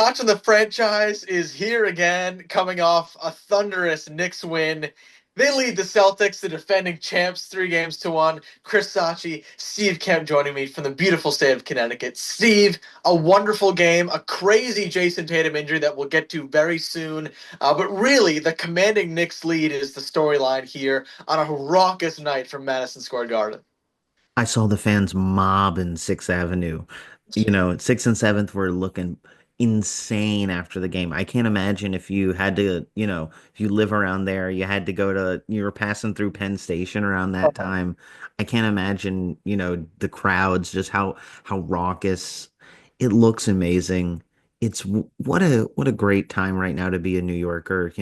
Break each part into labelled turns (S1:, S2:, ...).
S1: Sach and the franchise is here again, coming off a thunderous Knicks win. They lead the Celtics, the defending champs, 3 games to 1. Chris Sacchi, Steve Kemp joining me from the beautiful state of Connecticut. Steve, a wonderful game, a crazy Jason Tatum injury that we'll get to very soon. But really, the commanding Knicks lead is the storyline here on a raucous night from Madison Square Garden.
S2: I saw the fans mob in Sixth Avenue. Sixth and Seventh were looking insane after the game. I can't imagine if you had to, if you live around there, you had to go to, you were passing through Penn Station around that time. I can't imagine, the crowds, just how raucous. It looks amazing. What a great time right now to be a New Yorker.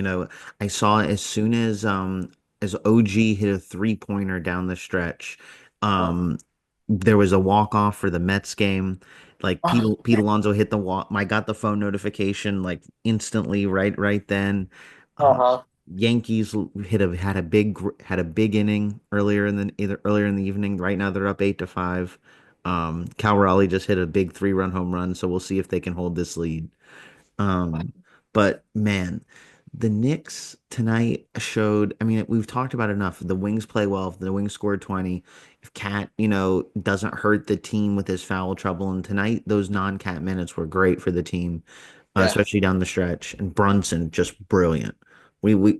S2: I saw as OG hit a three-pointer down the stretch. Um, there was a walk-off for the Mets game. Like Pete Alonso hit the walk. I got the phone notification like instantly, right then. Uh,
S1: Uh-huh.
S2: Yankees had a big inning earlier in the evening. Right now they're up 8-5. Cal Raleigh just hit a big three-run home run, so we'll see if they can hold this lead. Um, but man, the Knicks tonight showed, I mean, we've talked about enough. The Wings play well. If the Wings scored 20, if Cat, doesn't hurt the team with his foul trouble. And tonight, those non-Cat minutes were great for the team,
S1: Yeah.
S2: especially down the stretch. And Brunson, just brilliant. We we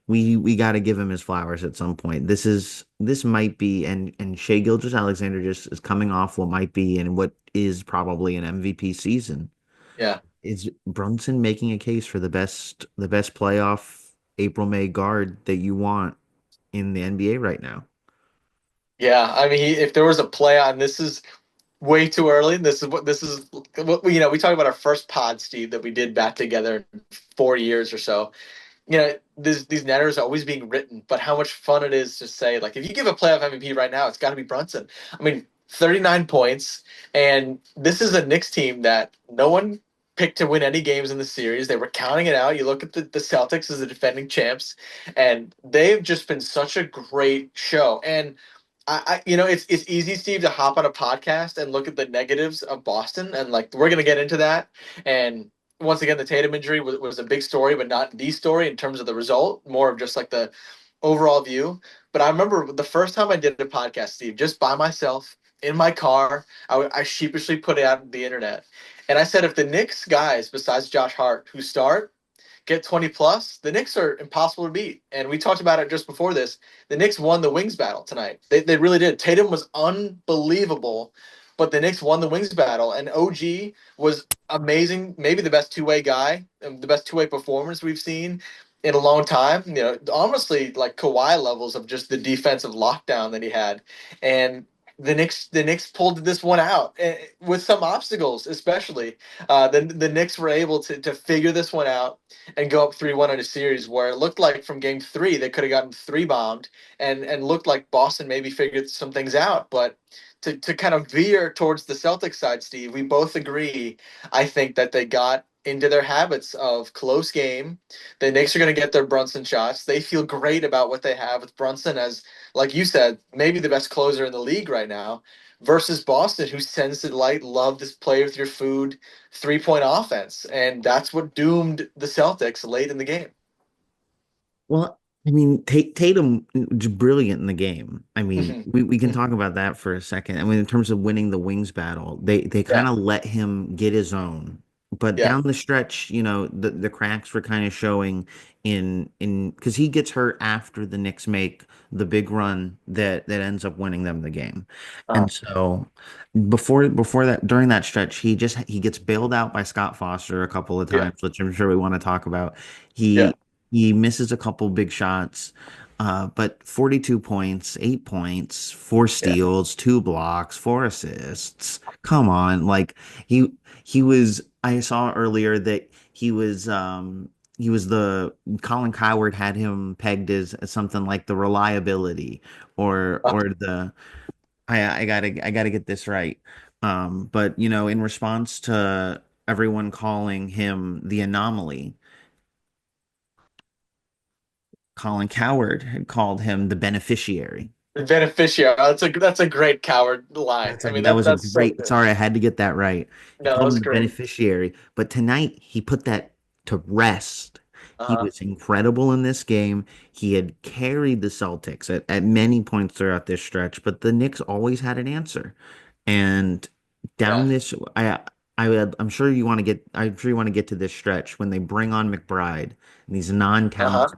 S2: we we got to give him his flowers at some point. This might be, and Shea Gilgeous-Alexander just is coming off what might be and what is probably an MVP season.
S1: Yeah.
S2: Is Brunson making a case for the best playoff April May guard that you want in the NBA right now?
S1: Yeah, I mean, if there was a play on this is way too early. This is what we talked about our first pod, Steve, that we did back together in 4 years or so. These netters are always being written, but how much fun it is to say, like, if you give a playoff MVP right now, it's got to be Brunson. I mean, 39 points, and this is a Knicks team that no one picked to win any games in the series. They were counting it out. You look at the Celtics as the defending champs, and they've just been such a great show. And it's easy, Steve, to hop on a podcast and look at the negatives of Boston, and like we're gonna get into that. And once again, the Tatum injury was a big story, but not the story in terms of the result. More of just like the overall view. But I remember the first time I did a podcast, Steve, just by myself in my car. I sheepishly put it out on the internet, and I said if the Knicks guys besides Josh Hart who start get 20 plus, the Knicks are impossible to beat. And we talked about it just before this. The Knicks won the Wings battle tonight. They really did. Tatum was unbelievable, but the Knicks won the Wings battle. And OG was amazing, maybe the best two-way guy, and the best two-way performance we've seen in a long time. Honestly, like Kawhi levels of just the defensive lockdown that he had. And the Knicks pulled this one out with some obstacles, especially. The Knicks were able to figure this one out and go up 3-1 in a series where it looked like from game three they could have gotten three bombed and looked like Boston maybe figured some things out. But to kind of veer towards the Celtics side, Steve, we both agree, I think, that they got into their habits of close game. The Knicks are going to get their Brunson shots. They feel great about what they have with Brunson as, like you said, maybe the best closer in the league right now, versus Boston, who tends to love this play with your food 3-point offense, and that's what doomed the Celtics late in the game.
S2: Well, I mean, Tatum was brilliant in the game. I mean,
S1: Mhm.
S2: we can
S1: Mhm.
S2: talk about that for a second. I mean, in terms of winning the Wings battle, they kind
S1: Yeah,
S2: of let him get his own. But
S1: yeah,
S2: down the stretch, the cracks were kind of showing in because he gets hurt after the Knicks make the big run that ends up winning them the game.
S1: uh,
S2: And so before that, during that stretch, he gets bailed out by Scott Foster a couple of
S1: yeah,
S2: times, which I'm sure we want to talk about.
S1: yeah,
S2: He misses a couple big shots, but 42 points, 8 points, four
S1: yeah.
S2: steals, two blocks, four assists. Come on, like he was. I saw earlier that he was the Colin Coward had him pegged as something like the reliability or the I gotta get this right. But in response to everyone calling him the anomaly, Colin Coward had called him the beneficiary.
S1: The beneficiary. That's a great coward line. I mean
S2: That was a
S1: that's so
S2: great.
S1: good.
S2: Sorry, I had to get that right. He
S1: No, that
S2: called
S1: was
S2: him the
S1: great.
S2: beneficiary, but tonight he put that to rest. He
S1: Uh-huh.
S2: was incredible in this game. He had carried the Celtics at many points throughout this stretch, but the Knicks always had an answer. And
S1: Yeah.
S2: down this, I'm sure you want to get. I'm sure you want to get to this stretch when they bring on McBride and these
S1: Uh-huh.
S2: non-towns.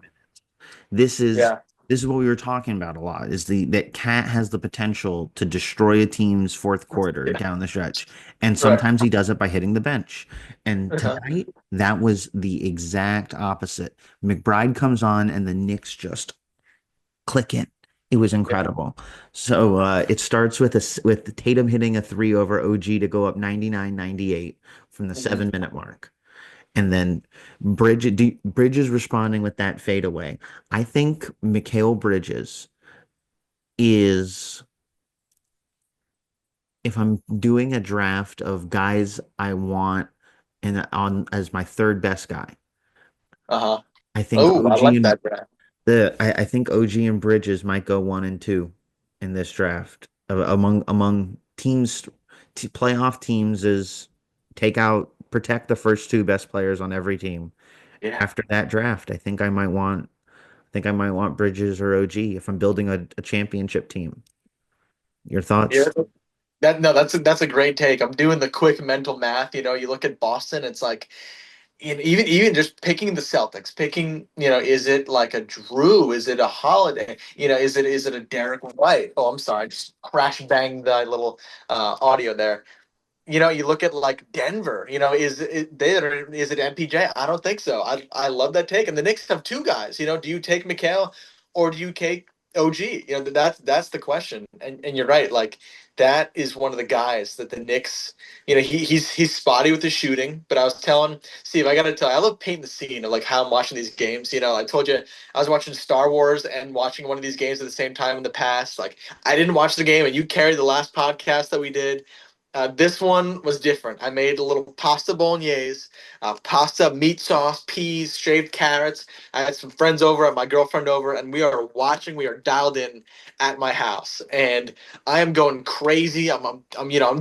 S2: This is
S1: Yeah.
S2: this is what we were talking about a lot, is the that Cat has the potential to destroy a team's fourth quarter
S1: Yeah.
S2: down the stretch. And
S1: Right.
S2: sometimes he does it by hitting the bench. And
S1: Uh-huh.
S2: tonight, that was the exact opposite. McBride comes on and the Knicks just click in. It was
S1: Yeah.
S2: incredible. So it starts with with Tatum hitting a three over OG to go up 99-98 from the
S1: Mhm.
S2: 7 minute mark. And then Bridges responding with that fadeaway. I think Mikal Bridges is, if I'm doing a draft of guys I want and on as my third best guy,
S1: Uh-huh.
S2: I think
S1: Oh, I
S2: OG
S1: like
S2: and
S1: that, Brad.
S2: I think OG and Bridges might go 1 and 2 in this draft. Among teams, playoff teams is protect the first two best players on every team.
S1: Yeah.
S2: After that draft, I think I might want Bridges or OG if I'm building a championship team. Your
S1: Yeah.
S2: thoughts?
S1: That's a great take. I'm doing the quick mental math. You look at Boston, it's like even just picking the Celtics, picking, is it like a Drew? Is it a Holiday? Is it a Derek White? Oh, I'm sorry, I just crash banged the little audio there. You look at like Denver. Is it MPJ? I don't think so. I love that take. And the Knicks have two guys. Do you take Mikal or do you take OG? That's the question. And you're right. Like that is one of the guys that the Knicks. He's spotty with the shooting. But I was telling Steve, I got to tell you, I love painting the scene of like how I'm watching these games. I told you I was watching Star Wars and watching one of these games at the same time in the past. Like I didn't watch the game, and you carried the last podcast that we did. This one was different. I made a little pasta bolognese, pasta, meat sauce, peas, shaved carrots. I had some friends over, and my girlfriend over, and we are watching. We are dialed in at my house, and I am going crazy. I'm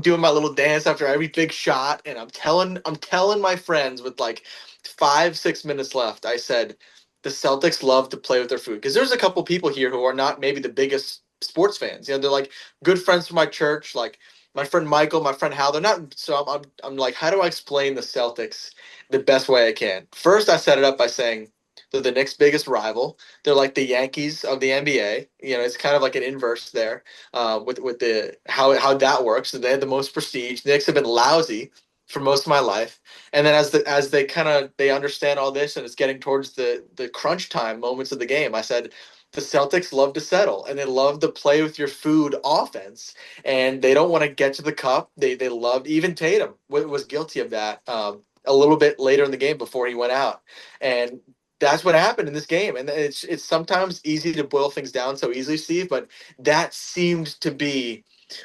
S1: doing my little dance after every big shot, and I'm telling my friends with like 5, 6 minutes left. I said, the Celtics love to play with their food because there's a couple people here who are not maybe the biggest sports fans. They're like good friends from my church, like my friend Michael, my friend Hal. They're not. So I'm like, how do I explain the Celtics the best way I can? First, I set it up by saying they're the Knicks' biggest rival. They're like the Yankees of the NBA. It's kind of like an inverse there, with the how that works. So they had the most prestige. The Knicks have been lousy for most of my life, and then as they kind of they understand all this, and it's getting towards the crunch time moments of the game, I said the Celtics love to settle and they love to play with your food offense, and they don't want to get to the cup. They loved, even Tatum was guilty of that, a little bit later in the game before he went out, and that's what happened in this game. And it's sometimes easy to boil things down so easily, Steve, but that seemed to be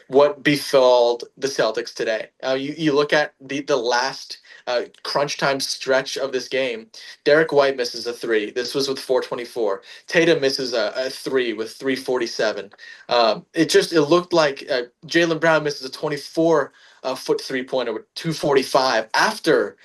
S1: what befell the Celtics today. You look at the last crunch time stretch of this game. Derek White misses a three. This was with 4:24. Tatum misses a three with 3:47. It looked like Jaylen Brown misses a 24 foot 3 pointer with 2:45 after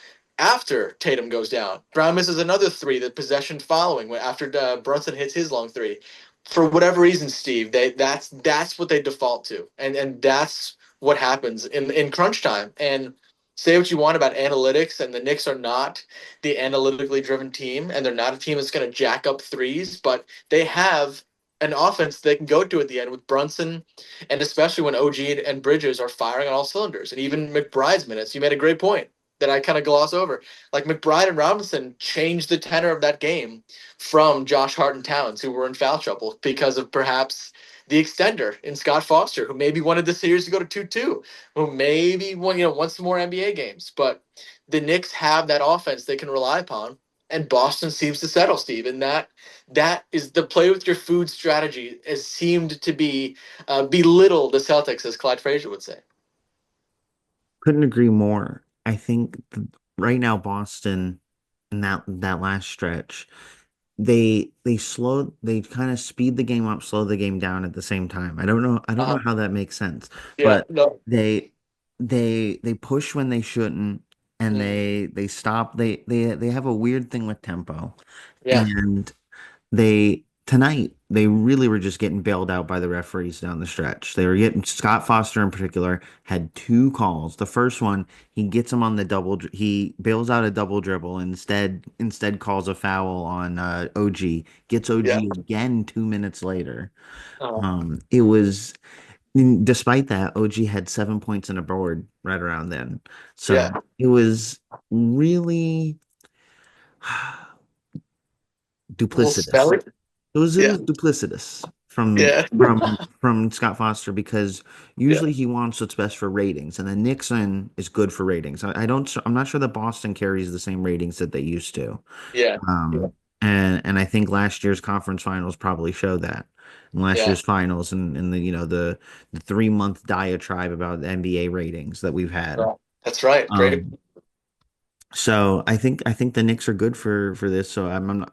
S1: Tatum goes down. Brown misses another three, the possession following, after Brunson hits his long three. For whatever reason, Steve, that's what they default to, and that's what happens in crunch time. And say what you want about analytics, and the Knicks are not the analytically driven team, and they're not a team that's going to jack up threes, but they have an offense they can go to at the end with Brunson, and especially when OG and Bridges are firing on all cylinders, and even McBride's minutes. You made a great point that I kind of gloss over. Like McBride and Robinson changed the tenor of that game from Josh Hart and Towns, who were in foul trouble because of perhaps the extender in Scott Foster, who maybe wanted the series to go to 2-2, who maybe wants some more NBA games. But the Knicks have that offense they can rely upon, and Boston seems to settle, Steve. And that is the play with your food strategy has seemed to be belittle the Celtics, as Clyde Frazier would say.
S2: Couldn't agree more. I think right now Boston in that last stretch, they kind of speed the game up, slow the game down at the same time. I don't know
S1: Uh,
S2: how that makes sense,
S1: yeah,
S2: but
S1: no.
S2: they they push when they shouldn't, and
S1: Mhm.
S2: they stop. They have a weird thing with tempo,
S1: Yeah,
S2: and they tonight they really were just getting bailed out by the referees down the stretch. They were getting Scott Foster in particular had two calls. The first one, he gets him on the he bails out a double dribble, instead calls a foul on OG. Gets
S1: yeah,
S2: OG again 2 minutes later.
S1: uh,
S2: It was despite that, OG had 7 points and a board right around then.
S1: yeah.
S2: So it was really
S1: A little
S2: duplicitous.
S1: smelly.
S2: It
S1: Yeah,
S2: was duplicitous
S1: yeah,
S2: from Scott Foster because
S1: yeah,
S2: usually he wants what's best for ratings, and then Nixon is good for ratings. I'm not sure that Boston carries the same ratings that they used to.
S1: yeah, yeah,
S2: Um, and I think last year's conference finals probably showed that. And last
S1: yeah.
S2: year's finals and the the 3 month diatribe about the NBA ratings that we've had.
S1: Right. That's right. Great.
S2: Um, so I think the Knicks are good for this. So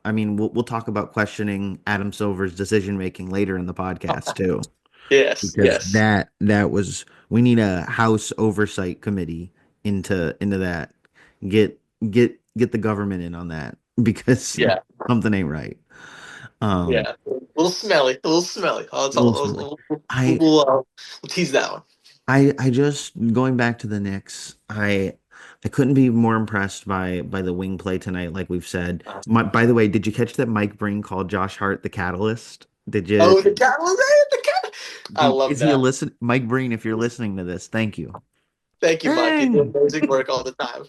S2: I mean we'll talk about questioning Adam Silver's decision making later in the podcast too,
S1: Yes,
S2: because
S1: yes.
S2: that was we need a house oversight committee into that. Get get the government in on that because
S1: Yeah,
S2: something ain't right. Um,
S1: yeah. A little smelly. A little smelly. Oh, it's
S2: a little smelly.
S1: all.
S2: I
S1: We'll tease that one.
S2: I just going back to the Knicks. I couldn't be more impressed by the wing play tonight, like we've said. By the way, did you catch that Mike Breen called Josh Hart the catalyst? Did you?
S1: Oh, the cat was it. The cat. I love
S2: Is he a
S1: that.
S2: listen? Mike Breen, if you're listening to this, thank you.
S1: Thank you, Mike. You do
S2: Dang.
S1: amazing work all the time.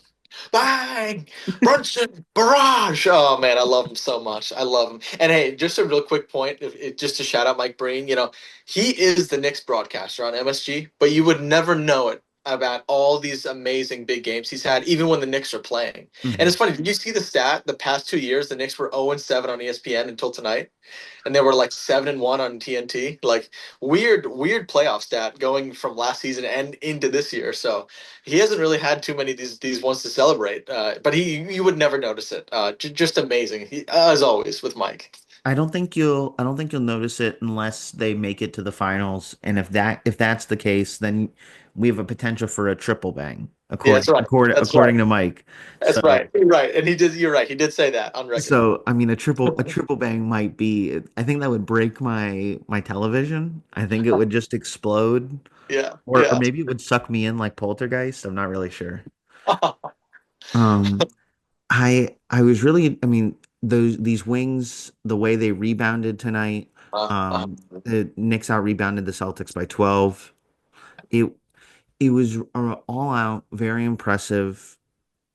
S1: Bang! Brunson Barrage! Oh man, I love him so much. I love him. And hey, just a real quick point, just to shout out Mike Breen. He is the Knicks broadcaster on MSG, but you would never know it about all these amazing big games he's had, even when the Knicks are playing. And it's
S2: Mhm.
S1: funny. Did you see the stat? The past 2 years, the Knicks were 0-7 on ESPN until tonight, and they were like 7-1 on TNT. Like weird playoff stat going from last season and into this year. So he hasn't really had too many of these ones to celebrate. But you would never notice it. Just amazing. As always with Mike.
S2: I don't think you'll notice it unless they make it to the finals. And if that's the case, then we have a potential for a triple bang,
S1: Yeah, that's right. That's right.
S2: according to Mike.
S1: That's
S2: So
S1: right. You're right. And he did. You're right. He did say that on record.
S2: I mean a triple bang might be I think that would break my television. I think it would just explode.
S1: Yeah.
S2: Or
S1: Yeah.
S2: maybe it would suck me in like Poltergeist. I'm not really sure. Um I was really I mean these wings, the way they rebounded tonight,
S1: uh, uh,
S2: the Knicks out rebounded the Celtics by 12. It it was all out, very impressive,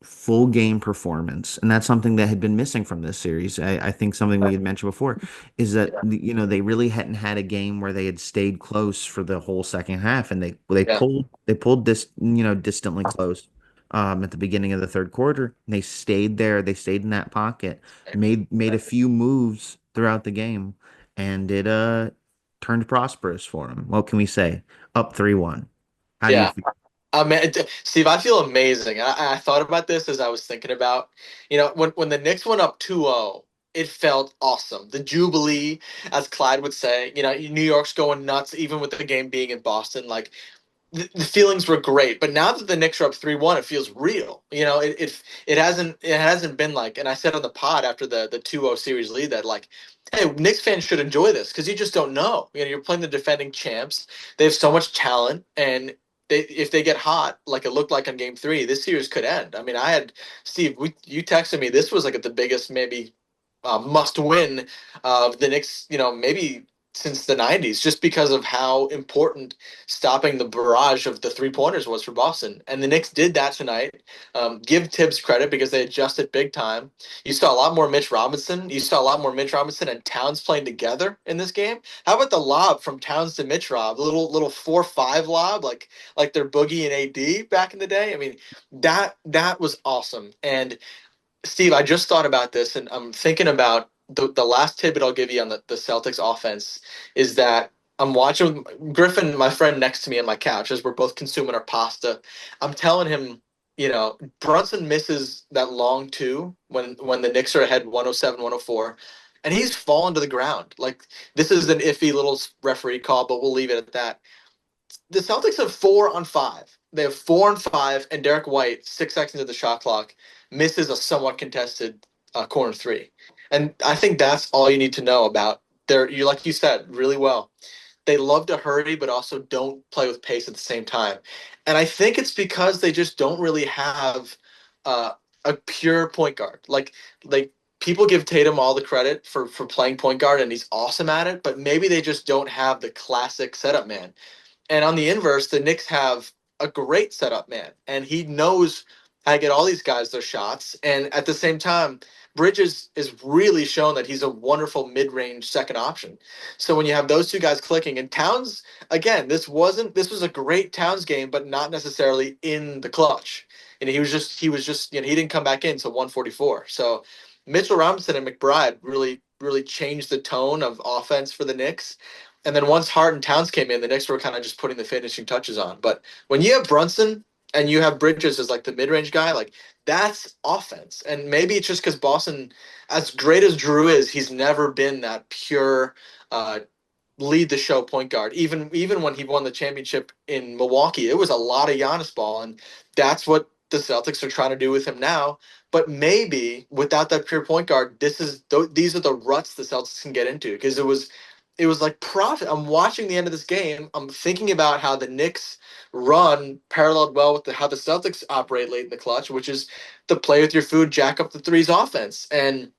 S2: full game performance, and that's something that had been missing from this series. I think something we had mentioned before is that
S1: yeah.
S2: they really hadn't had a game where they had stayed close for the whole second half, and
S1: Yeah.
S2: they pulled this distantly close at the beginning of the third quarter. They stayed there, they stayed in that pocket, made a few moves throughout the game, and it turned prosperous for them. What can we say? Up 3-1. How do you
S1: Yeah.
S2: feel?
S1: Steve, I feel amazing. I thought about this as I was thinking about, when the Knicks went up 2-0, it felt awesome. The Jubilee, as Clyde would say, New York's going nuts, even with the game being in Boston. Like, the feelings were great, but now that the Knicks are up 3-1, it feels real. It hasn't been like, and I said on the pod after the 2-0 series lead that, like, hey, Knicks fans should enjoy this because you just don't know. You're playing the defending champs. They have so much talent, and if they get hot, like it looked like on Game 3, this series could end. I mean, I had Steve. You texted me. This was like the biggest maybe must win of the Knicks. Maybe since the 90s, just because of how important stopping the barrage of the 3 pointers was for Boston. And the Knicks did that tonight. Give Tibbs credit because they adjusted big time. You saw a lot more Mitch Robinson. You saw a lot more Mitch Robinson and Towns playing together in this game. How about the lob from Towns to Mitch Rob? Little 4-5 lob, like their Boogie and AD back in the day. I mean, that was awesome. And Steve, I just thought about this, and I'm thinking about the last tidbit I'll give you on the Celtics offense is that I'm watching Griffin, my friend next to me on my couch, as we're both consuming our pasta. I'm telling him, Brunson misses that long two when the Knicks are ahead 107, 104. and he's fallen to the ground. Like this is an iffy little referee call, but we'll leave it at that. The Celtics have 4 on 5. They have 4 on 5, and Derek White, 6 seconds of the shot clock, misses a somewhat contested corner three. And I think that's all you need to know about their. You like you said really well. They love to hurry, but also don't play with pace at the same time. And I think it's because they just don't really have uh, a pure point guard. Like people give Tatum all the credit for playing point guard, and he's awesome at it. But maybe they just don't have the classic setup man. And on the inverse, the Knicks have a great setup man, and he knows how to get all these guys their shots. And at the same time, Bridges is really shown that he's a wonderful mid-range second option. So when you have those two guys clicking, and Towns, again, this was a great Towns game, but not necessarily in the clutch. And he was just he didn't come back in until 144. So Mitchell Robinson and McBride really changed the tone of offense for the Knicks. And then once Hart and Towns came in, the Knicks were kind of just putting the finishing touches on. But when you have Brunson and you have Bridges as like the mid-range guy, like that's offense. And maybe it's just because Boston, as great as Drew is, he's never been that pure uh, lead the show point guard. Even when he won the championship in Milwaukee, it was a lot of Giannis ball, and that's what the Celtics are trying to do with him now. But maybe without that pure point guard, these are the ruts the Celtics can get into because it was like profit. I'm watching the end of this game. I'm thinking about how the Knicks run paralleled well with how the Celtics operate late in the clutch, which is the play with your food, jack up the threes offense. And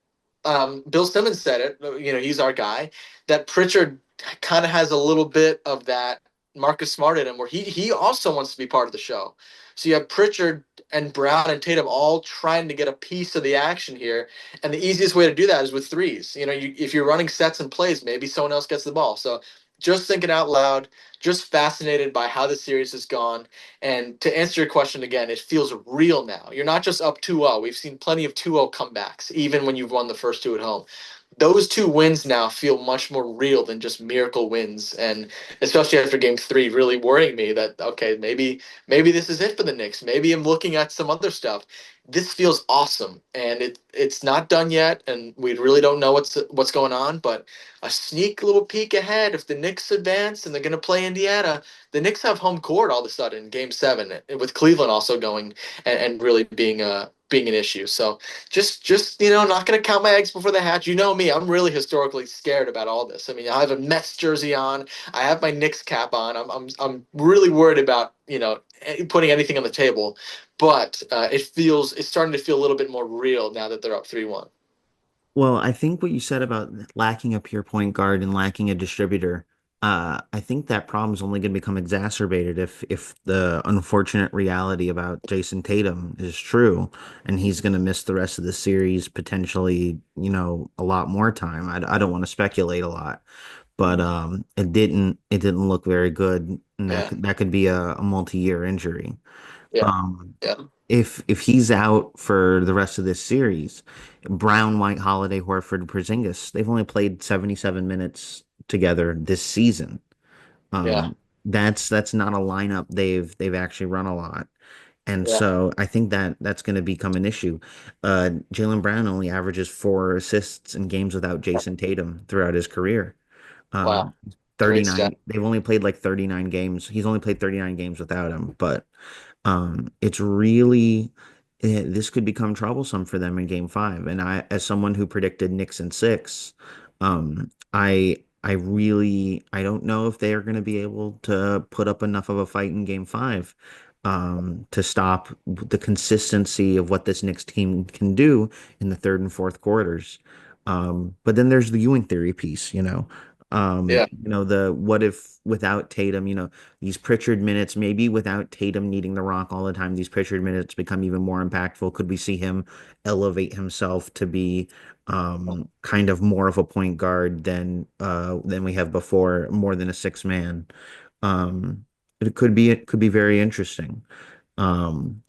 S1: Bill Simmons said it. He's our guy. That Pritchard kind of has a little bit of that Marcus Smart in him, where he also wants to be part of the show. So you have Pritchard and Brown and Tatum all trying to get a piece of the action here, and the easiest way to do that is with threes. If you're running sets and plays, maybe someone else gets the ball. So just thinking out loud, just fascinated by how the series has gone. And to answer your question again, it feels real now. You're not just up 2-0. We've seen plenty of 2-0 comebacks, even when you've won the first two at home. Those two wins now feel much more real than just miracle wins, and especially after Game 3, really worrying me that okay, maybe this is it for the Knicks. Maybe I'm looking at some other stuff. This feels awesome, and it's not done yet, and we really don't know what's going on. But a sneak little peek ahead: if the Knicks advance and they're going to play Indiana, the Knicks have home court all of a sudden, Game 7, with Cleveland also going and really being an issue. So just not going to count my eggs before they hatch. You know me, I'm really historically scared about all this. I mean, I have a Mets jersey on, I have my Knicks cap on. I'm really worried about putting anything on the table, but it's starting to feel a little bit more real now that they're up 3-1.
S2: Well, I think what you said about lacking a pure point guard and lacking a distributor, I think that problem is only going to become exacerbated if the unfortunate reality about Jason Tatum is true, and he's going to miss the rest of the series, potentially, a lot more time. I don't want to speculate a lot, but it didn't look very good, and that
S1: Yeah,
S2: that could be a multi-year injury.
S1: yeah,
S2: Um,
S1: yeah,
S2: if he's out for the rest of this series, Brown, White, Holiday, Horford, Porzingis, they've only played 77 minutes together this season.
S1: yeah,
S2: Um, that's not a lineup they've actually run a lot. And
S1: yeah.
S2: so I think that's going to become an issue. Jaylen Brown only averages 4 assists in games without Jason Tatum throughout his career.
S1: Wow,
S2: Um,
S1: great stat.
S2: 39, they've only played like 39 games. He's only played 39 games without him, but it's really this could become troublesome for them in Game 5. And as someone who predicted Knicks in 6, I don't know if they are going to be able to put up enough of a fight in Game 5 to stop the consistency of what this Knicks team can do in the third and fourth quarters. But then there's the Ewing theory piece,
S1: Yeah,
S2: the what if without Tatum, these Pritchard minutes, maybe without Tatum needing the rock all the time, these Pritchard minutes become even more impactful. Could we see him elevate himself to be kind of more of a point guard than we have before, more than a six man? Um, it could be very interesting. Um,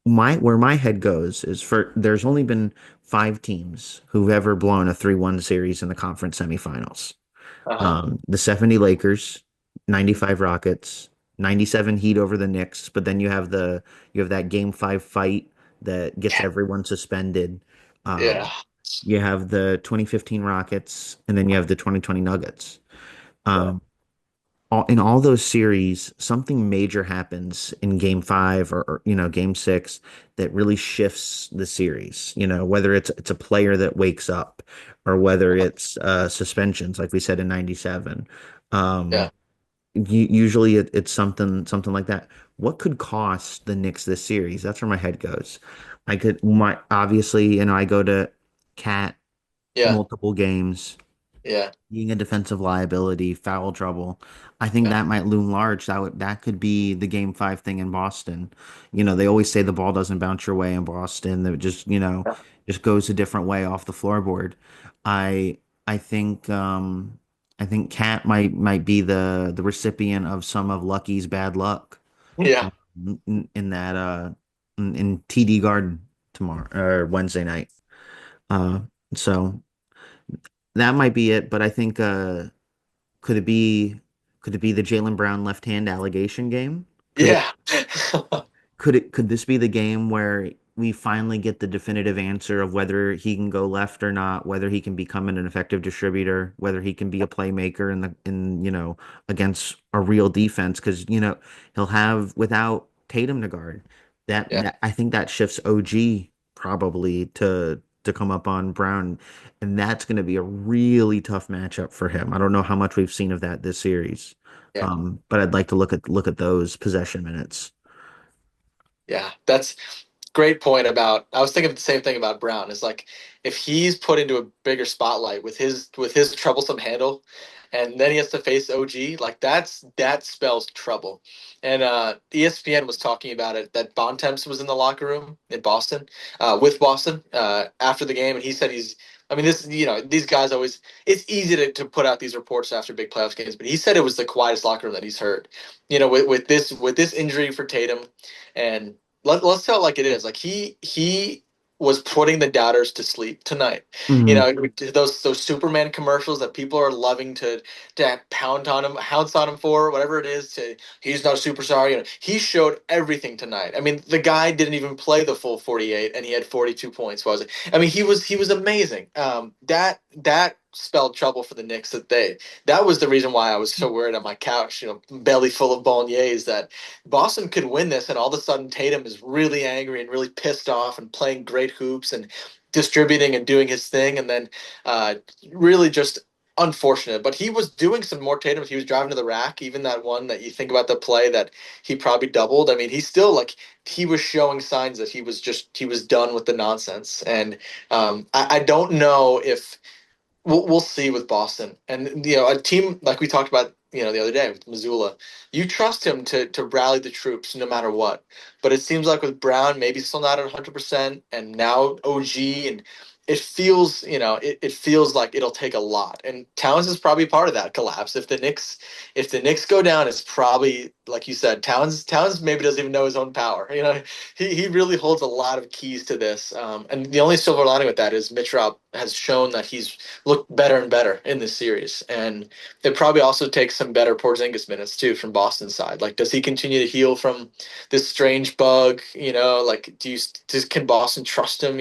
S2: my where my head goes is for there's only been 5 teams who've ever blown a 3-1 series in the conference semifinals.
S1: uh-huh.
S2: The 70 Lakers, 95 Rockets, 97 Heat over the Knicks, but then you have that game 5 fight that gets
S1: Yeah,
S2: everyone suspended.
S1: yeah,
S2: you have the 2015 Rockets, and then you have the 2020 Nuggets.
S1: Yeah.
S2: Um, in all those series, something major happens in game five or game six that really shifts the series. Whether it's a player that wakes up or whether it's suspensions, like we said in '97.
S1: Yeah.
S2: Usually it's something like that. What could cost the Knicks this series? That's where my head goes. Obviously, I go to Cat
S1: Yeah.
S2: multiple games
S1: Yeah.
S2: being a defensive liability, foul trouble. I think
S1: Yeah.
S2: that might loom large. That could be the game five thing in Boston. They always say the ball doesn't bounce your way in Boston. That just goes a different way off the floorboard. I I think I think Cat might be the recipient of some of Lucky's bad luck
S1: Yeah.
S2: um, in that in TD Garden tomorrow or Wednesday night. Uh, so that might be it, but I think could it be could it be the Jaylen Brown left hand allegation game? Could it
S1: Yeah.
S2: could this be the game where we finally get the definitive answer of whether he can go left or not, whether he can become an effective distributor, whether he can be a playmaker in against a real defense? Because he'll have without Tatum to guard.
S1: Yeah.
S2: I think that shifts OG probably to come up on Brown, and that's going to be a really tough matchup for him. I don't know how much we've seen of that this series,
S1: Yeah.
S2: but I'd like to look at those possession minutes.
S1: Yeah. That's great point about. I was thinking the same thing about Brown. Is like if he's put into a bigger spotlight with his troublesome handle, and then he has to face OG, like that spells trouble. And ESPN was talking about it that Bontemps was in the locker room in Boston, with Boston after the game, and he said he's. I mean, this these guys always. It's easy to put out these reports after big playoffs games, but he said it was the quietest locker room that he's heard. With this injury for Tatum, and let's tell it like it is. Like he was putting the doubters to sleep tonight.
S2: Mhm.
S1: Those Superman commercials that people are loving to pound on him, hounce on him for whatever it is. To he's not a superstar. He showed everything tonight. I mean, the guy didn't even play the full 48, and he had 42 points. Was it? I mean, he was amazing. That spelled trouble for the Knicks. That was the reason why I was so worried on my couch. Belly full of bolognese that Boston could win this, and all of a sudden Tatum is really angry and really pissed off and playing great hoops and distributing and doing his thing, and then really just unfortunate. But he was doing some more Tatum. He was driving to the rack, even that one that you think about the play that he probably doubled. I mean, he's still like he was showing signs that he was done with the nonsense, and I don't know if we'll see with Boston. And a team like we talked about, the other day with Missoula, you trust him to rally the troops no matter what. But it seems like with Brown, maybe still not at 100%, and now OG, and it feels like it'll take a lot. And Towns is probably part of that collapse. If the Knicks go down, it's probably like you said, Towns maybe doesn't even know his own power. He really holds a lot of keys to this. And the only silver lining with that is Mitchell has shown that he's looked better and better in this series. And it probably also takes some better Porzingis minutes too from Boston's side. Like, does he continue to heal from this strange bug? Like, can Boston trust him?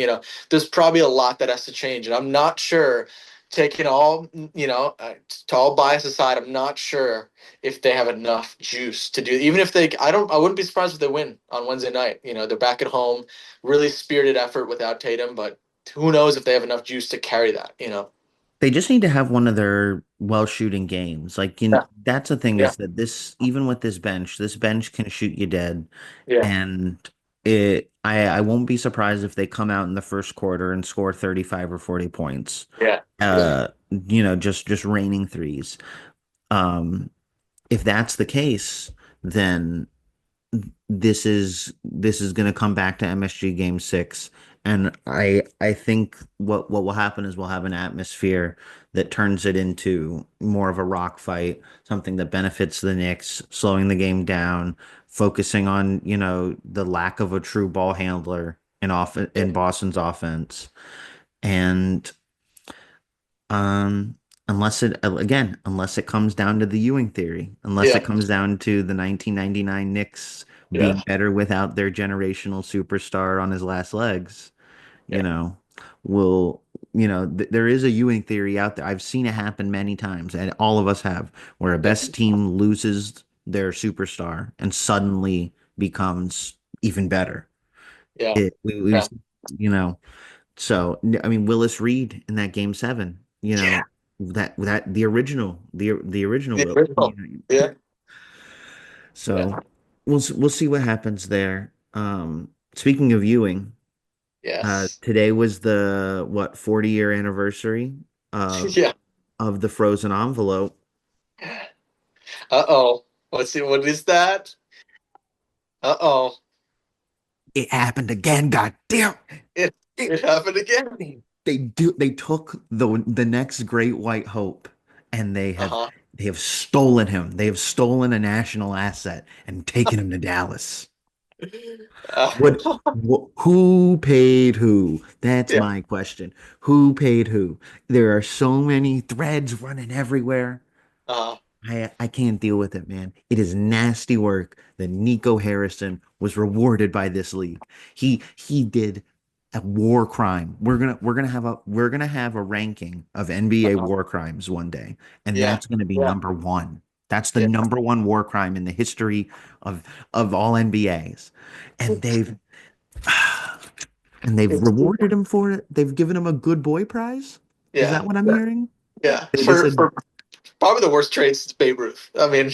S1: There's probably a lot that has to change, and I'm not sure. Taking to all bias aside, I'm not sure if they have enough juice to do. Even if they, I wouldn't be surprised if they win on Wednesday night. They're back at home, really spirited effort without Tatum, but who knows if they have enough juice to carry that.
S2: They just need to have one of their well shooting games. Like
S1: Yeah.
S2: that's the thing
S1: Yeah.
S2: is that even with this bench can shoot you dead.
S1: Yeah.
S2: And I won't be surprised if they come out in the first quarter and score 35 or 40 points.
S1: Yeah. Yeah.
S2: Just raining threes. Um, if that's the case, then this is going to come back to MSG Game 6, and I think what will happen is we'll have an atmosphere that turns it into more of a rock fight, something that benefits the Knicks, slowing the game down, focusing on the lack of a true ball handler in Boston's offense, and um, unless it comes down to the Ewing theory, unless it
S1: Yeah.
S2: comes down to the 1999 Knicks being
S1: Yeah.
S2: better without their generational superstar on his last legs, you
S1: Yeah.
S2: know, we'll there is a Ewing theory out there. I've seen it happen many times, and all of us have, where a
S1: Yeah,
S2: best team loses their superstar and suddenly becomes even better.
S1: yeah,
S2: We've,
S1: yeah.
S2: you know, so I mean, Willis Reed in that game seven,
S1: Yeah.
S2: that the original
S1: The
S2: Will.
S1: original. Yeah,
S2: So
S1: yeah.
S2: we'll see what happens there. Speaking of Ewing.
S1: Yes.
S2: Today was the what 40-year anniversary of
S1: Yeah.
S2: the frozen envelope.
S1: Uh-oh. Let's see. What is that? Uh-oh.
S2: It happened again. God damn
S1: It
S2: it!
S1: it happened again.
S2: They took the next great white hope and
S1: Uh-huh.
S2: they have stolen him. They have stolen a national asset and taken him to Dallas. What,
S1: Uh,
S2: who paid who? That's
S1: yeah.
S2: my question. Who paid who? There are so many threads running everywhere.
S1: Uh,
S2: I can't deal with it, man. It is nasty work that Nico Harrison was rewarded by this league. He did a war crime. We're gonna have a ranking of NBA
S1: uh,
S2: war crimes one day, and
S1: yeah.
S2: that's gonna be
S1: Yeah.
S2: number one. That's the
S1: Yeah.
S2: number one war crime in the history of all NBAs. And they've
S1: It's,
S2: rewarded him for it. They've given him a good boy prize. Is
S1: yeah.
S2: that what I'm
S1: Yeah.
S2: hearing?
S1: Yeah.
S2: They said
S1: For probably the worst trade since Babe Ruth. I mean,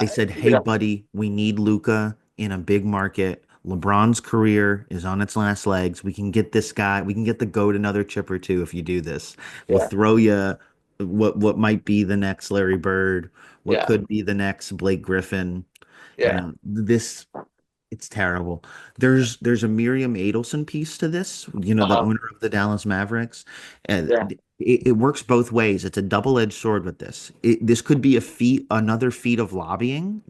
S2: They said,
S1: you
S2: "Hey,
S1: know,
S2: buddy, we need Luca in a big market. LeBron's career is on its last legs. We can get this guy. We can get the GOAT another chip or two if you do this. We'll
S1: yeah.
S2: throw you what might be the next Larry Bird, what
S1: Yeah.
S2: could be the next Blake Griffin.
S1: Yeah.
S2: This it's terrible. There's a Miriam Adelson piece to this, the
S1: Uh-huh.
S2: owner of the Dallas Mavericks. And
S1: Yeah.
S2: it works both ways. It's a double-edged sword with this. This could be another feat of lobbying.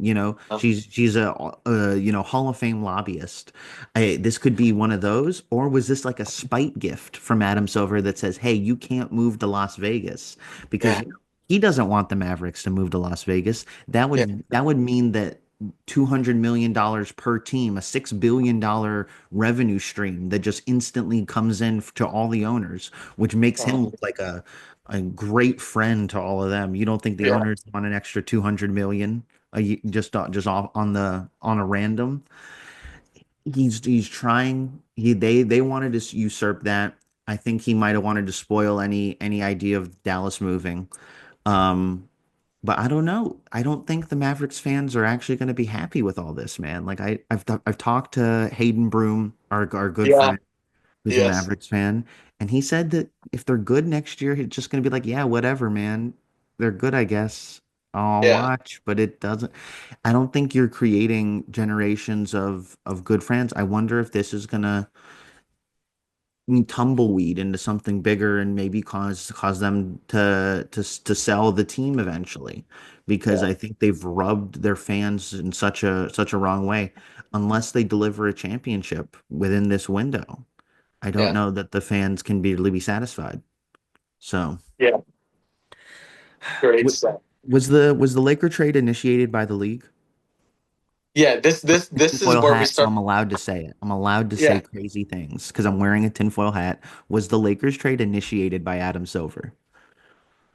S2: She's a Hall of Fame lobbyist. This could be one of those, or was this like a spite gift from Adam Silver that says, "Hey, you can't move to Las Vegas because
S1: Yeah.
S2: he doesn't want the Mavericks to move to Las Vegas.
S1: Yeah.
S2: That would mean that $200 million per team, a $6 billion revenue stream that just instantly comes in to all the owners, which makes
S1: Uh-huh.
S2: him look like a great friend to all of them. You don't think the
S1: Yeah.
S2: owners want an extra 200 million just off on a random? He's trying. They wanted to usurp that. I think he might have wanted to spoil any idea of Dallas moving. Um, but I don't know. I don't think the Mavericks fans are actually going to be happy with all this, man. Like I've talked to Hayden Broom, our good
S1: Yeah.
S2: friend, who's a
S1: Yes.
S2: Mavericks fan, and he said that if they're good next year, he's just going to be like, yeah, whatever, man. They're good, I guess. I'll
S1: Yeah.
S2: watch, but it doesn't. I don't think you're creating generations of good fans. I wonder if this is gonna tumbleweed into something bigger and maybe cause them to sell the team eventually, because
S1: Yeah.
S2: I think they've rubbed their fans in such a wrong way. Unless they deliver a championship within this window, I don't
S1: Yeah.
S2: know that the fans can be really be satisfied. So,
S1: Yeah. Great
S2: wa-
S1: stuff.
S2: was the Laker trade initiated by the league?
S1: Yeah. This is
S2: Tinfoil
S1: where we
S2: hat, so
S1: start.
S2: I'm allowed to say it. I'm allowed to say
S1: Yeah.
S2: crazy things because I'm wearing a tinfoil hat. Was the Lakers trade initiated by Adam Silver?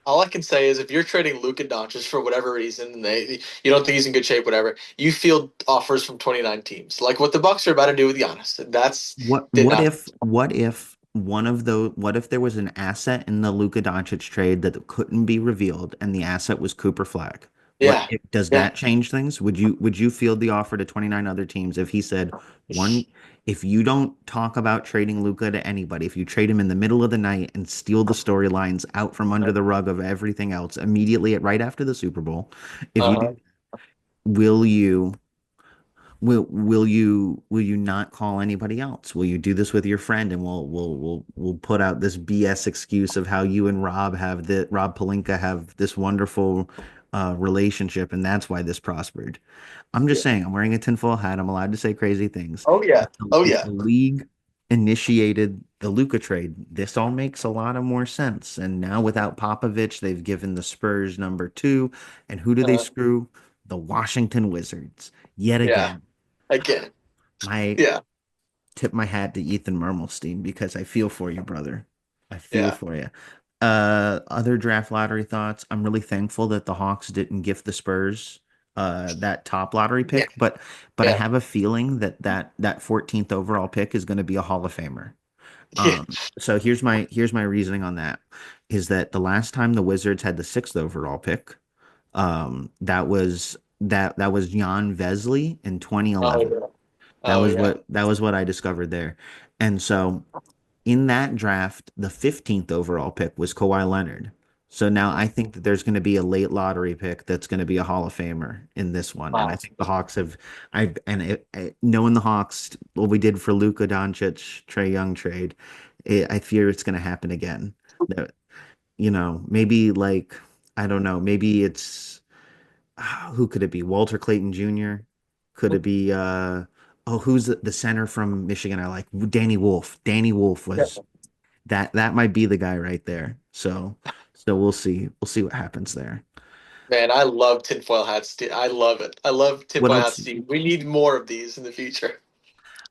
S1: All I can say is if you're trading Luka Doncic for whatever reason, and you don't think he's in good shape, whatever, you field offers from 29 teams, like what the Bucks are about to do with Giannis. That's did not.
S2: What if there was an asset in the Luka Doncic trade that couldn't be revealed and the asset was Cooper Flag?
S1: Yeah.
S2: Does
S1: Yeah.
S2: that change things? Would you field the offer to 29 other teams if he said one if you don't talk about trading Luka to anybody, if you trade him in the middle of the night and steal the storylines out from under the rug of everything else immediately right after the Super Bowl, if you
S1: Uh-huh.
S2: do, will you will you not call anybody else? Will you do this with your friend and we'll put out this BS excuse of how you and Rob Pelinka have this wonderful relationship and that's why this prospered. I'm just
S1: Yeah.
S2: saying, I'm wearing a tinfoil hat. I'm allowed to say crazy things.
S1: Oh yeah. Oh
S2: If
S1: yeah.
S2: the league initiated the Luka trade, this all makes a lot of more sense. And now without Popovich, they've given the Spurs number two. And who do they
S1: Uh,
S2: screw? The Washington Wizards. Yet
S1: yeah.
S2: again.
S1: Again.
S2: My
S1: Yeah.
S2: tip my hat to Ethan Mermelstein because I feel for you, brother. I feel
S1: Yeah.
S2: for you. Other draft lottery thoughts. I'm really thankful that the Hawks didn't gift the Spurs that top lottery
S1: Yeah.
S2: pick, but I
S1: Yeah.
S2: have a feeling that 14th overall pick is going to be a Hall of Famer.
S1: Yeah.
S2: So here's my reasoning on that is that the last time the Wizards had the sixth overall pick, that was Jan Vesley in
S1: Oh
S2: 2011.
S1: yeah. Oh yeah.
S2: That was what I discovered there. And so in that draft, the 15th overall pick was Kawhi Leonard. So now I think that there's going to be a late lottery pick that's going to be a Hall of Famer in this one. And I
S1: Wow.
S2: think the Hawks have, knowing the Hawks, what we did for Luka Doncic, Trey Young trade, I fear it's going to happen again. That, maybe like, I don't know, maybe it's, who could it be? Walter Clayton Jr.? Could it be, who's the center from Michigan? I like Danny Wolf. Danny Wolf was that might be the guy right there. So we'll see. We'll see what happens there.
S1: Man, I love tinfoil hats. I love it. I love
S2: What
S1: tinfoil hats,
S2: else?
S1: Steve. We need more of these in the future.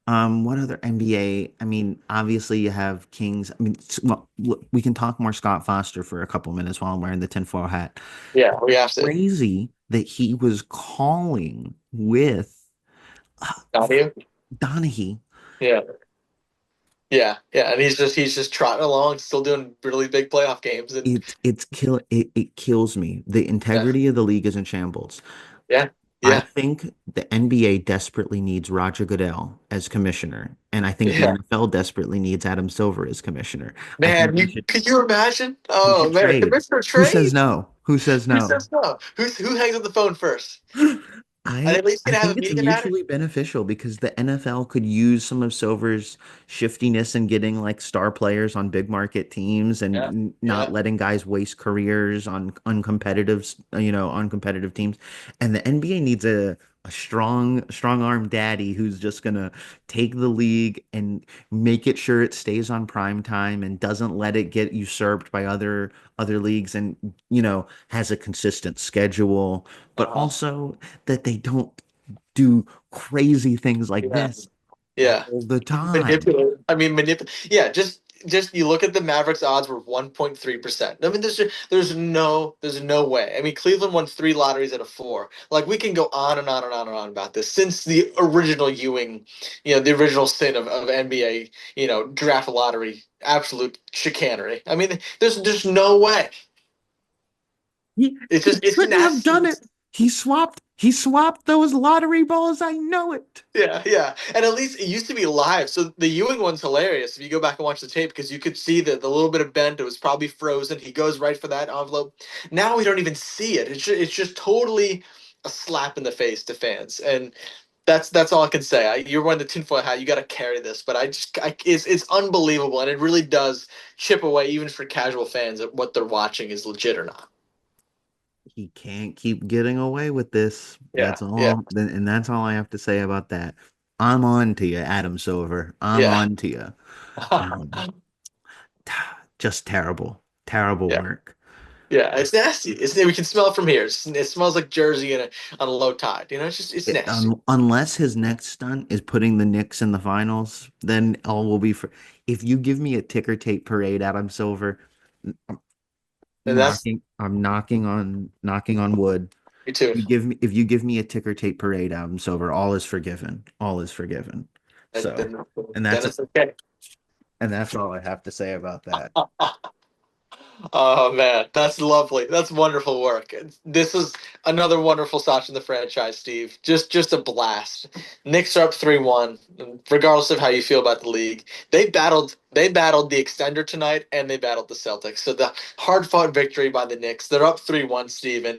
S2: What other NBA? I mean, obviously you have Kings. I mean, well, look, we can talk more Scott Foster for a couple minutes while I'm wearing the tinfoil hat.
S1: Yeah, we have to.
S2: Crazy that he was calling with uh,
S1: Not you?
S2: Donahue.
S1: Yeah. Yeah. Yeah. And he's just trotting along, still doing really big playoff games. And
S2: It kills me. The
S1: yeah.
S2: integrity of the league is in shambles.
S1: Yeah.
S2: I
S1: Yeah.
S2: think the NBA desperately needs Roger Goodell as commissioner, and I think the
S1: Yeah.
S2: NFL desperately needs Adam Silver as commissioner. I think
S1: Man, could you imagine?
S2: we
S1: Oh
S2: should
S1: man,
S2: trade.
S1: Commissioner
S2: Who says
S1: trade?
S2: no? Who says
S1: Who
S2: no?
S1: says no? Who hangs up the phone first? And
S2: I
S1: at least
S2: I
S1: gonna have
S2: think
S1: a
S2: it's
S1: meeting about it?
S2: mutually beneficial because the NFL could use some of Silver's shiftiness and getting like star players on big market teams and
S1: Yeah.
S2: not
S1: Yeah.
S2: letting guys waste careers on uncompetitive teams. And the NBA needs a strong arm daddy who's just gonna take the league and make it sure it stays on prime time and doesn't let it get usurped by other leagues and has a consistent schedule, but
S1: Uh-huh.
S2: also that they don't do crazy things like
S1: Yeah.
S2: this
S1: Yeah.
S2: all the time.
S1: Manipulate. I mean, Yeah, just you look at the Mavericks odds were 1.3%. I mean, there's no way. I mean, Cleveland won three lotteries out of four. Like we can go on and on and on and on about this since the original Ewing, the original sin of NBA, draft lottery, absolute chicanery. I mean, there's no way.
S2: He
S1: It's
S2: couldn't have
S1: nasty.
S2: done it. He swapped those lottery balls. I know it.
S1: Yeah, yeah. And at least it used to be live. So the Ewing one's hilarious if you go back and watch the tape because you could see that the little bit of bend, it was probably frozen. He goes right for that envelope. Now we don't even see it. It's just totally a slap in the face to fans. And that's all I can say. You're wearing the tinfoil hat. You got to carry this. But it's unbelievable. And it really does chip away, even for casual fans, at what they're watching is legit or not.
S2: He can't keep getting away with this.
S1: Yeah, yeah,
S2: And that's all I have to say about that. I'm on to you, Adam Silver. I'm
S1: yeah.
S2: on to you. Um, just terrible, terrible
S1: Yeah.
S2: work.
S1: Yeah, it's nasty. We can smell it from here. It smells like Jersey on a low tide. It's nasty.
S2: Unless his next stunt is putting the Knicks in the finals, then all will be for. If you give me a ticker tape parade, Adam Silver, I'm
S1: And that's
S2: knocking on wood.
S1: me too.
S2: If you give me a ticker tape parade, Adam Silver, all is forgiven. All is forgiven.
S1: And
S2: So,
S1: then
S2: and
S1: then
S2: that's
S1: it's okay.
S2: and that's all I have to say about that.
S1: Oh man, that's lovely. That's wonderful work. This is another wonderful start in the franchise, Steve. Just a blast. Knicks are up 3-1. Regardless of how you feel about the league, they battled the extender tonight, and they battled the Celtics. So the hard fought victory by the Knicks. They're up 3-1, Steve, and